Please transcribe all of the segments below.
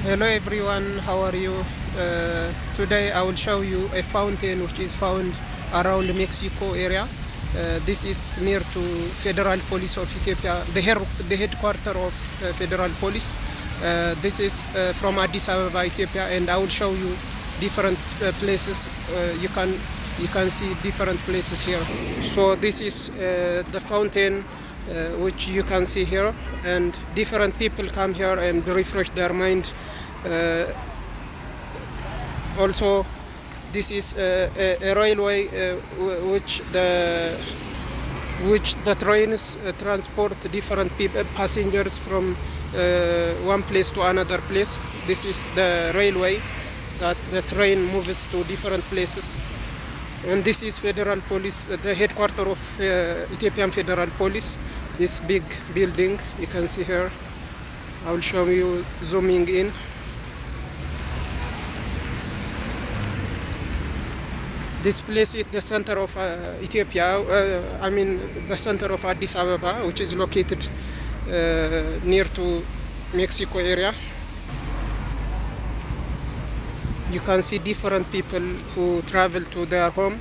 Hello everyone, how are you? Today I will show you a fountain which is found around Mexico area. This is near to Federal Police of Ethiopia, the headquarter of Federal Police. This is from Addis Ababa, Ethiopia, and I will show you different places. You can see different places here. So this is the fountain which you can see here, and different people come here and refresh their mind. uh, Also, this is a railway which the trains transport different people, passengers from one place to another place. This is the railway that the train moves to different places. And this is Federal Police, the headquarters of Ethiopian Federal Police. This big building you can see here. I will show you zooming in. This place is the center of Ethiopia, the center of Addis Ababa, which is located near to Mexico area. You can see different people who travel to their home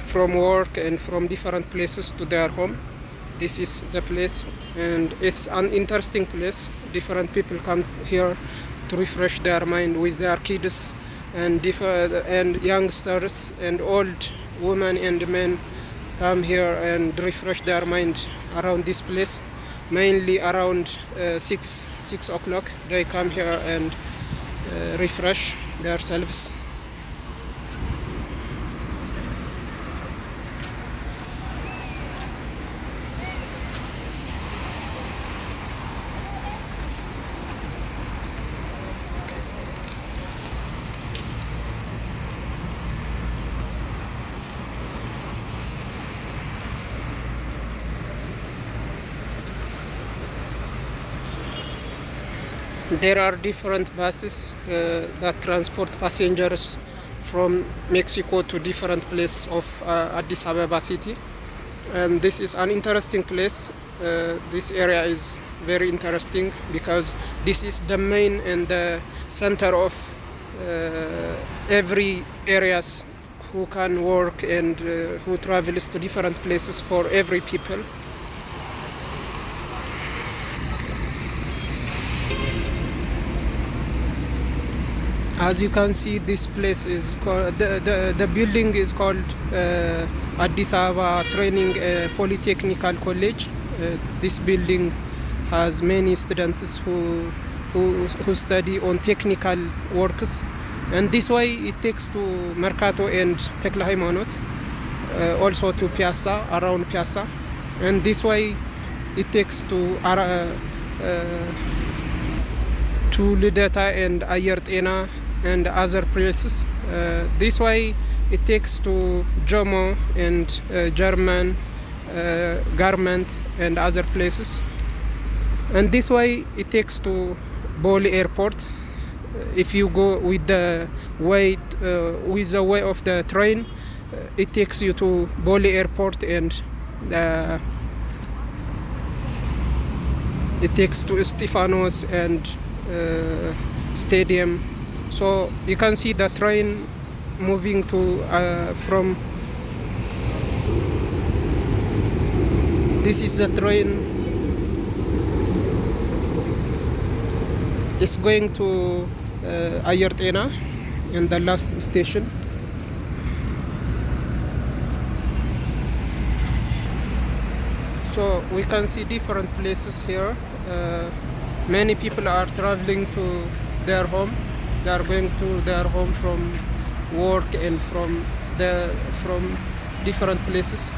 from work and from different places to their home. This is the place, and it's an interesting place. Different people come here to refresh their mind with their kids, and youngsters and old women and men come here and refresh their mind around this place. Mainly around 6 o'clock they come here and refresh themselves. There are different buses that transport passengers from Mexico to different places of Addis Ababa city, and this is an interesting place. This area is very interesting because this is the main and the center of every areas who can work and who travels to different places for every people. As you can see, this place is called, the building is called Addis Ababa Training Polytechnical College. This building has many students who study on technical works, and this way it takes to Mercato and Tekla Haymanot, also to Piazza, around Piazza, and this way it takes to Lideta and Ayer Tena and other places. This way it takes to Jomo and German Garment and other places, and this way it takes to Boli Airport. If you go with the way of the train, it takes you to Boli Airport, and it takes to Stefanos and stadium. So you can see the train moving to from. This is the train. It's going to Ayertena in the last station. So we can see different places here. Many people are traveling to their home. They are going to their home from work and from different places.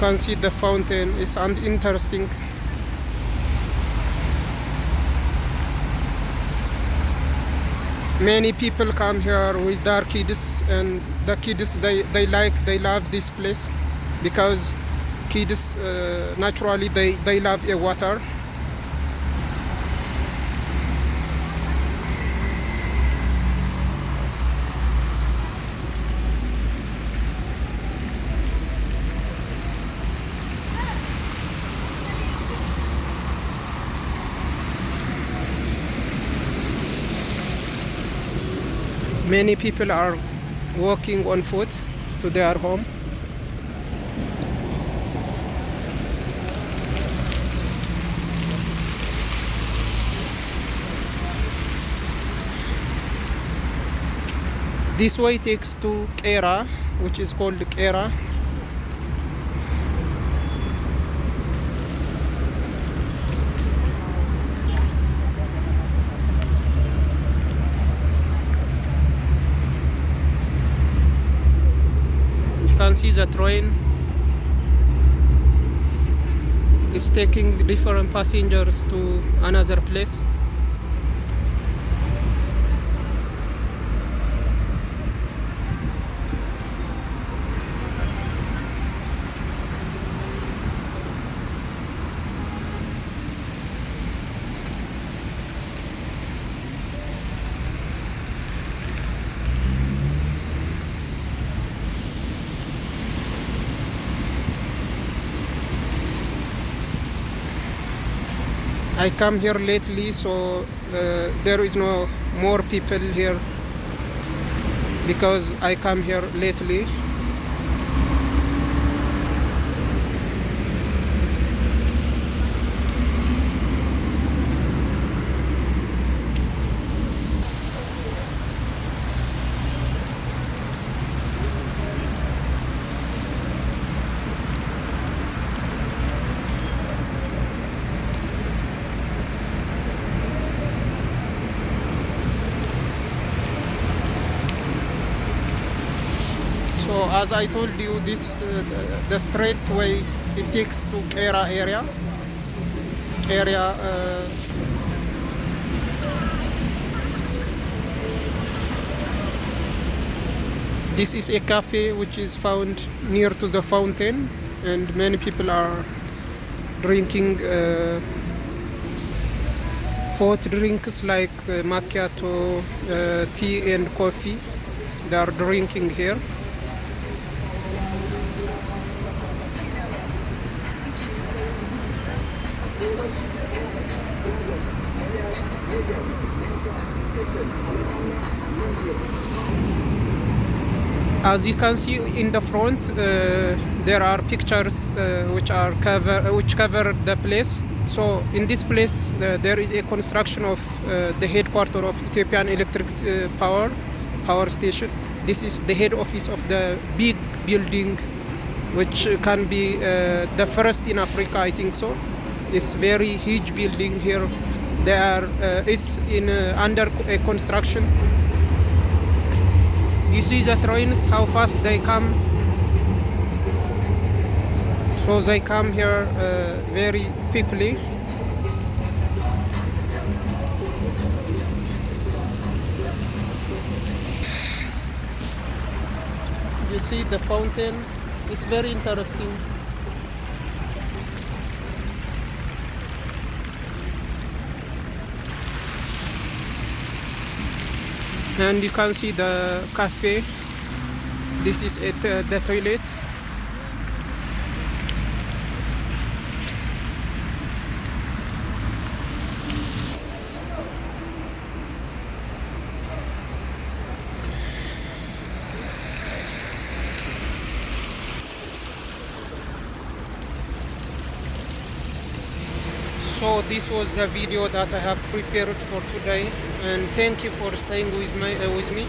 can see the fountain is interesting. Many people come here with their kids, and the kids they love this place because kids naturally they love a water. Many people are walking on foot to their home. This way takes to Qera, which is called Qera. You can see the train is taking different passengers to another place. I come here lately, so there is no more people here because I come here lately. So as I told you, this the straight way it takes to Qera area. This is a cafe which is found near to the fountain, and many people are drinking hot drinks like macchiato, tea and coffee. They are drinking here. As you can see in the front, there are pictures which cover the place. So in this place, there is a construction of the headquarters of Ethiopian Electric Power Station. This is the head office of the big building, which can be the first in Africa, I think so. It's very huge building here. It's under construction. You see the trains, how fast they come. So they come here very quickly. You see the fountain. It's very interesting. And you can see the cafe. This is the toilet. So this was the video that I have prepared for today, and thank you for staying with me.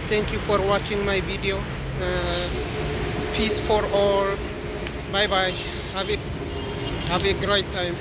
Thank you for watching my video. Peace for all. Bye bye. Have a great time.